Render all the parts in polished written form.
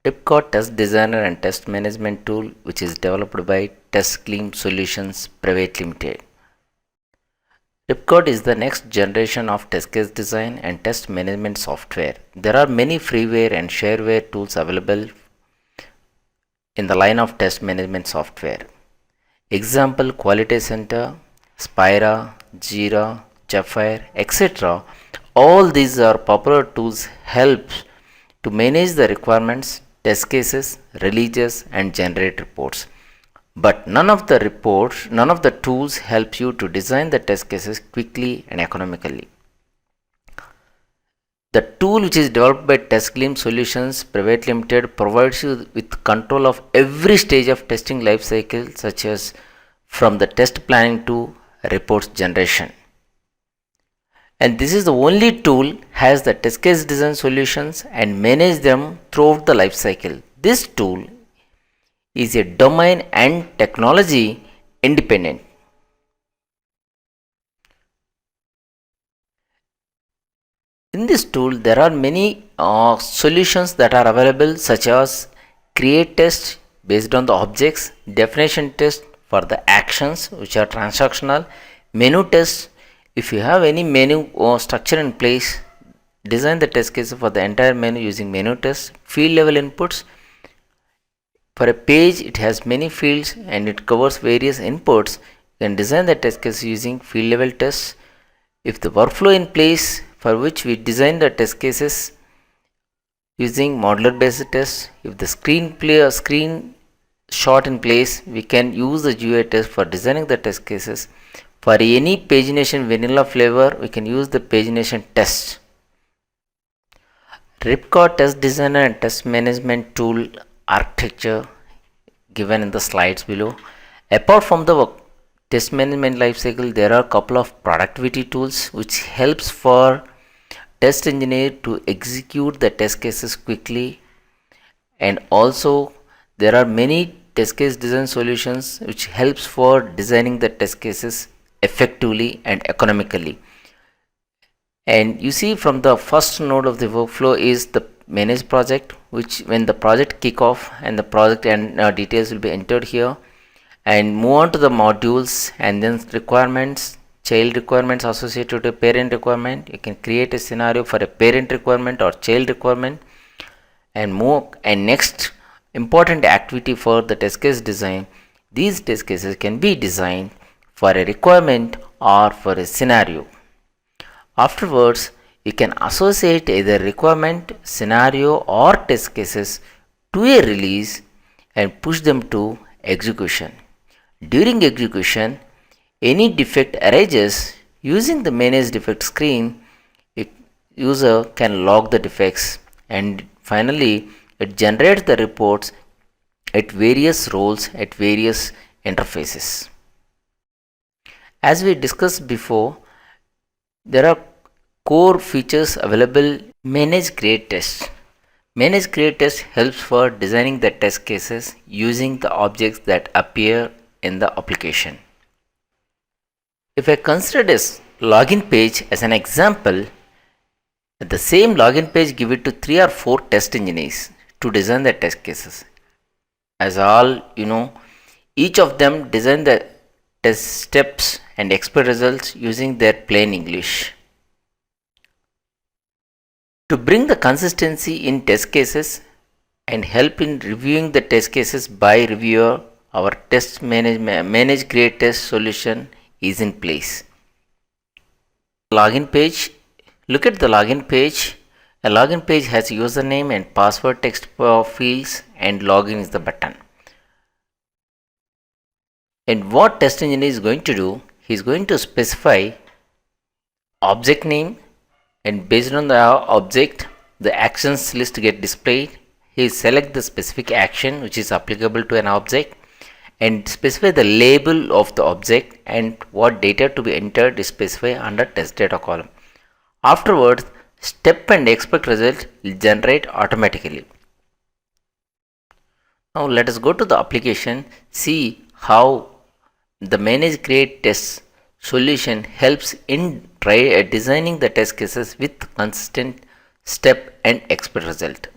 Ripcord Test Designer and Test Management Tool, which is developed by TestClean Solutions Private Limited. Ripcord is the next generation of test case design and test management software. There are many freeware and shareware tools available in the line of test management software. Example Quality Center, Spira, Jira, Zephyr, etc. All these are popular tools help to manage the requirements, test cases, releases and generate reports. But none of the tools help you to design the test cases quickly and economically. The tool which is developed by TestClean Solutions Private Limited provides you with control of every stage of testing life cycle, such as from the test planning to reports generation. And this is the only tool has the test case design solutions and manage them throughout the life cycle. This tool is a domain and technology independent. In this tool, there are many solutions that are available, such as create test based on the objects, definition test for the actions which are transactional, menu test. If you have any menu or structure in place, design the test case for the entire menu using menu test. Field level inputs. For a page, it has many fields and it covers various inputs. You can design the test case using field level tests. If the workflow in place for which we design the test cases using modular based tests, if the screen shot in place, we can use the GUI test for designing the test cases. For any pagination vanilla flavor, we can use the pagination test. Ripcord Test Designer and Test Management Tool architecture given in the slides below. Apart from the test management lifecycle, there are a couple of productivity tools which helps for test engineer to execute the test cases quickly, and also there are many test case design solutions which helps for designing the test cases effectively and economically. And you see, from the first node of the workflow is the manage project, which when the project kick off and the project and details will be entered here, and move on to the modules and then requirements, child requirements associated to a parent requirement. You can create a scenario for a parent requirement or child requirement and move. And next important activity for the test case design, these test cases can be designed for a requirement or for a scenario. Afterwards, you can associate either requirement, scenario or test cases to a release and push them to execution. During execution, any defect arises, using the manage defect screen, user can log the defects, and finally it generates the reports at various roles at various interfaces. As we discussed before, there are core features available. Manage create test. Manage create test helps for designing the test cases using the objects that appear in the application. If I consider this login page as an example, the same login page give it to 3 or 4 test engineers to design the test cases. As all you know, each of them design the test steps and expect results using their plain English. To bring the consistency in test cases and help in reviewing the test cases by reviewer, our test manage create test solution is in place. Login page. Look at the login page. A login page has username and password text fields, and login is the button. And what test engineer is going to do, he is going to specify object name, and based on the object, the actions list get displayed. He select the specific action which is applicable to an object and specify the label of the object, and what data to be entered is specified under test data column. Afterwards, step and expect result will generate automatically. Now let us go to the application, see how the manage create test solution helps in designing the test cases with consistent step and expect result.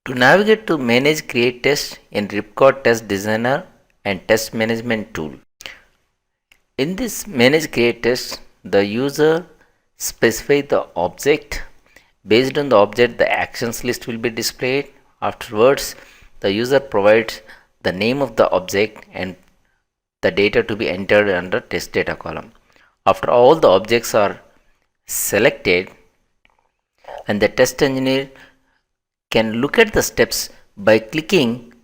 To navigate to manage create test in Ripcord Test Designer and Test Management tool. In this manage create test, the user specifies the object. Based on the object, the actions list will be displayed. Afterwards, the user provides the name of the object and the data to be entered under test data column. After all the objects are selected, and the test engineer can look at the steps by clicking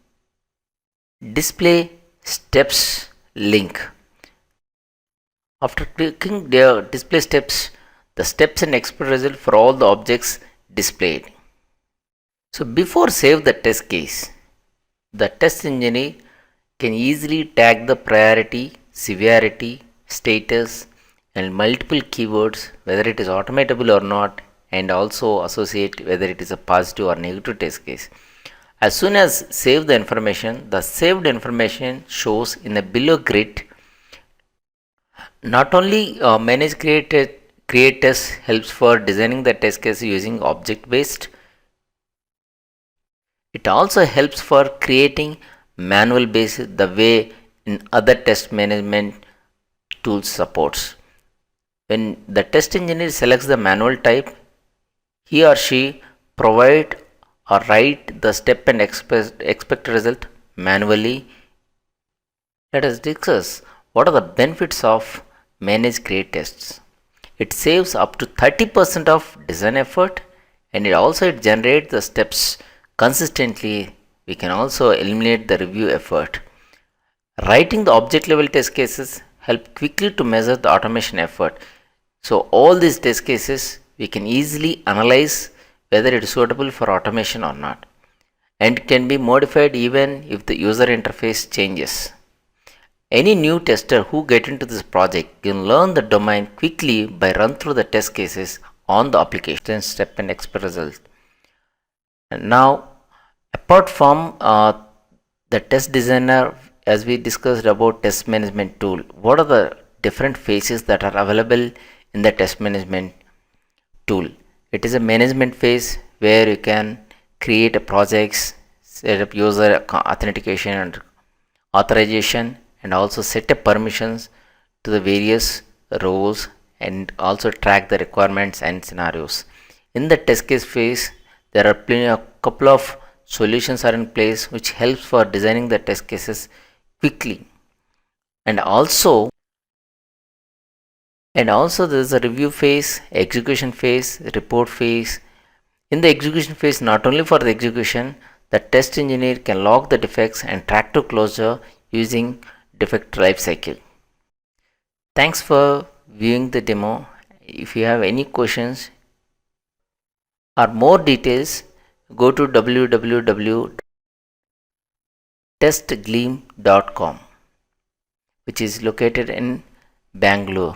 display steps link. After clicking the display steps, the steps and expert result for all the objects displayed. So before save the test case, the test engineer can easily tag the priority, severity, status and multiple keywords whether it is automatable or not, and also associate whether it is a positive or negative test case. As soon as save the information, the saved information shows in the below grid. Not only manage create test helps for designing the test case using object based, it also helps for creating manual based the way in other test management tools supports. When the test engineer selects the manual type, he or she provide or write the step and expect result manually. Let us discuss what are the benefits of manage create tests. It saves up to 30% of design effort, and it generates the steps consistently. We can also eliminate the review effort. Writing the object level test cases help quickly to measure the automation effort. So all these test cases we can easily analyze whether it is suitable for automation or not, and can be modified even if the user interface changes. Any new tester who get into this project can learn the domain quickly by run through the test cases on the application step and expect result. And now, apart from the test designer, as we discussed about test management tool, what are the different phases that are available in the test management tool? It is a management phase where you can create a projects, set up user authentication and authorization, and also set up permissions to the various roles, and also track the requirements and scenarios. In the test case phase, there are a couple of solutions are in place which helps for designing the test cases quickly. And also there is a review phase, execution phase, report phase. In the execution phase, not only for the execution, the test engineer can log the defects and track to closure using defect lifecycle. Thanks for viewing the demo. If you have any questions or more details, go to www.testgleam.com, which is located in Bangalore.